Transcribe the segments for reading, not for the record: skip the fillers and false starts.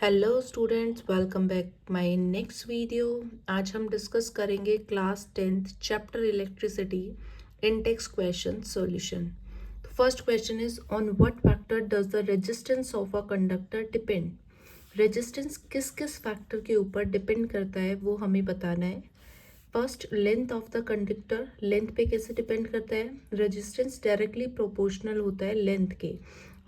Hello students, welcome back my next video. आज हम discuss करेंगे class 10th chapter electricity in text question solution. First question is on what factor does the resistance of a conductor depend. Resistance किस किस factor के ऊपर depend करता है वो हमें बताना है। First, length of the conductor, length पे कैसे डिपेंड करता है। रेजिस्टेंस डायरेक्टली प्रोपोर्शनल होता है लेंथ के।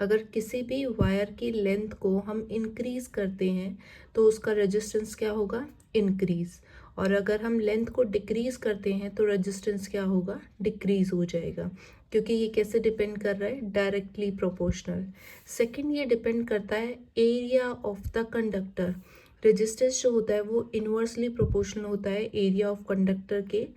अगर किसी भी वायर की लेंथ को हम इंक्रीज करते हैं तो उसका रेजिस्टेंस क्या होगा, इंक्रीज। और अगर हम लेंथ को डिक्रीज करते हैं तो रेजिस्टेंस क्या होगा, डिक्रीज हो जाएगा। क्योंकि ये कैसे डिपेंड कर रहा है, डायरेक्टली प्रोपोर्शनल। सेकंड, ये डिपेंड करता है area of the conductor. Resistance जो होता है वो इन्वर्सली प्रोपोर्शनल होता है एरिया ऑफ कंडक्टर के।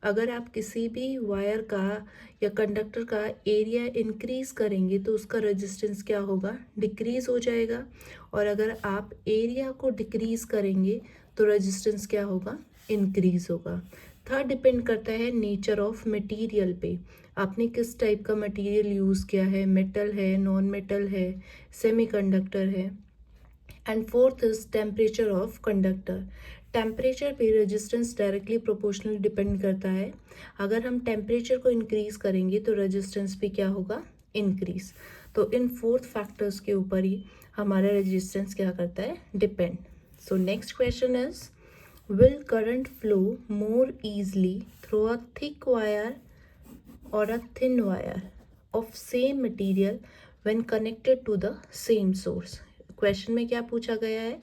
अगर आप किसी भी वायर का या कंडक्टर का एरिया इंक्रीज करेंगे तो उसका रेजिस्टेंस क्या होगा, डिक्रीज हो जाएगा। और अगर आप एरिया को डिक्रीज करेंगे तो रेजिस्टेंस क्या होगा, इंक्रीज होगा। थर्ड, डिपेंड करता है नेचर ऑफ मटेरियल पे। आपने किस टाइप का मटेरियल यूज़ किया है, मेटल है, नॉन मेटल है, सेमीकंडक्टर है। And fourth is temperature of conductor. Temperature पे रेजिस्टेंस डायरेक्टली प्रोपोर्शनल डिपेंड करता है। अगर हम टेम्परेचर को इंक्रीज करेंगे तो रेजिस्टेंस भी क्या होगा, इंक्रीज। तो इन फोर्थ फैक्टर्स के ऊपर ही हमारा रेजिस्टेंस क्या करता है, depend. So next question is, will current flow more easily through a thick wire or a thin wire of same material when connected to the same source। Question में क्या पूछा गया है,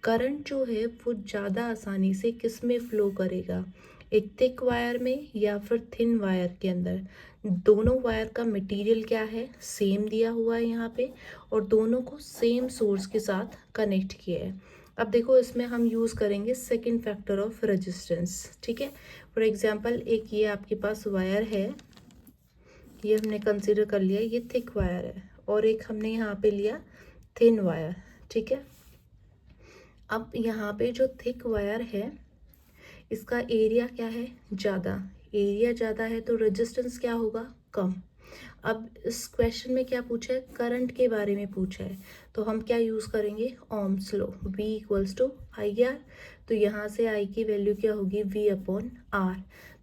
करंट जो है वो ज़्यादा आसानी से किस में फ्लो करेगा, एक थिक वायर में या फिर थिन वायर के अंदर। दोनों वायर का मटेरियल क्या है, सेम दिया हुआ है यहाँ पे, और दोनों को सेम सोर्स के साथ कनेक्ट किया है। अब देखो, इसमें हम यूज़ करेंगे सेकंड फैक्टर ऑफ रेजिस्टेंस। ठीक है, फॉर एग्जांपल एक ये आपके पास वायर है, ये हमने कंसीडर कर लिया, ये थिक वायर है, और एक हमने यहाँ पे लिया थिन वायर। ठीक है, अब यहाँ पे जो थिक वायर है इसका एरिया क्या है, ज़्यादा। एरिया ज़्यादा है तो रेजिस्टेंस क्या होगा, कम। अब इस क्वेश्चन में क्या पूछा है, करंट के बारे में पूछा है, तो हम क्या यूज़ करेंगे, Ohm's law, V equals to I R. तो यहाँ से I की वैल्यू क्या होगी, V अपॉन R।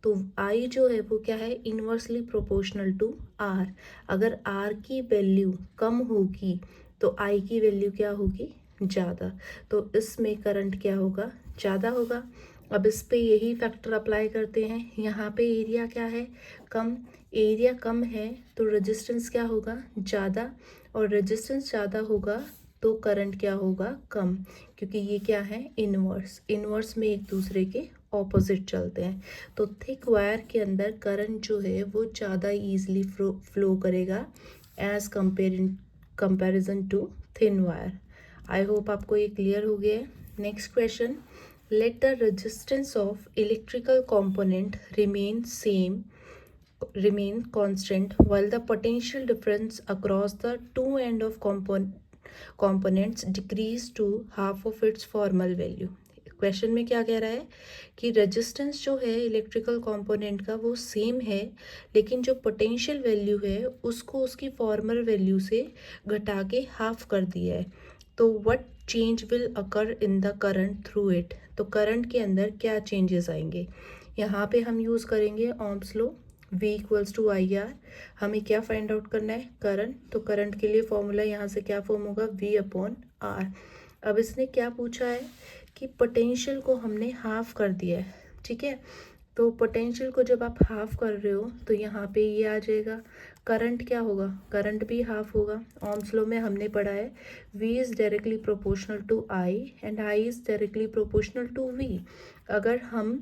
तो I जो है वो क्या है, इन्वर्सली प्रोपोर्शनल टू R। अगर R की वैल्यू कम होगी तो I की वैल्यू क्या होगी, ज़्यादा। तो इसमें करंट क्या होगा, ज़्यादा होगा। अब इस पे यही फैक्टर अप्लाई करते हैं, यहाँ पे एरिया क्या है, कम। एरिया कम है तो रेजिस्टेंस क्या होगा, ज़्यादा। और रेजिस्टेंस ज़्यादा होगा तो करंट क्या होगा, कम। क्योंकि ये क्या है, इन्वर्स। इन्वर्स में एक दूसरे के ऑपोजिट चलते हैं। तो थिक वायर के अंदर करंट जो है वो ज़्यादा ईजिली फ्लो करेगा as comparison to thin wire. I hope आपको ये क्लियर हो गया है। Next question, let the resistance of electrical component remain constant while the potential difference across the two end of components decrease to half of its formal value। Question में क्या कह रहा है कि रेजिस्टेंस जो है इलेक्ट्रिकल कंपोनेंट का वो सेम है, लेकिन जो पोटेंशियल वैल्यू है उसको उसकी फॉर्मल वैल्यू से घटा के हाफ कर दिया है। तो what change will occur in the current through it. तो करंट के अंदर क्या चेंजेस आएंगे, यहाँ पे हम यूज़ करेंगे Ohm's law, V equals to I R. हमें क्या फाइंड आउट करना है, करंट। तो करंट के लिए फॉर्मूला यहाँ से क्या फॉर्म होगा, V अपॉन R। अब इसने क्या पूछा है कि पोटेंशियल को हमने हाफ कर दिया है। ठीक है, तो पोटेंशियल को जब आप हाफ कर रहे हो तो यहाँ पे ये आ जाएगा। करंट क्या होगा, करंट भी हाफ होगा। ओम्स लॉ में हमने पढ़ा है V is directly proportional to I and I is directly proportional to V। अगर हम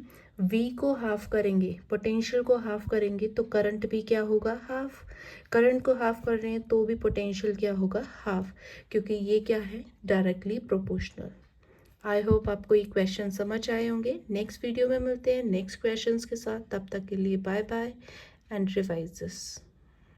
V को हाफ करेंगे, पोटेंशियल को हाफ करेंगे तो करंट भी क्या होगा, हाफ। करंट को हाफ कर रहे हैं तो भी पोटेंशियल क्या होगा, हाफ, क्योंकि ये क्या है, डायरेक्टली प्रोपोर्शनल। आई होप आपको ये क्वेश्चन समझ आए होंगे। नेक्स्ट वीडियो में मिलते हैं नेक्स्ट क्वेश्चंस के साथ, तब तक के लिए bye bye and revise this.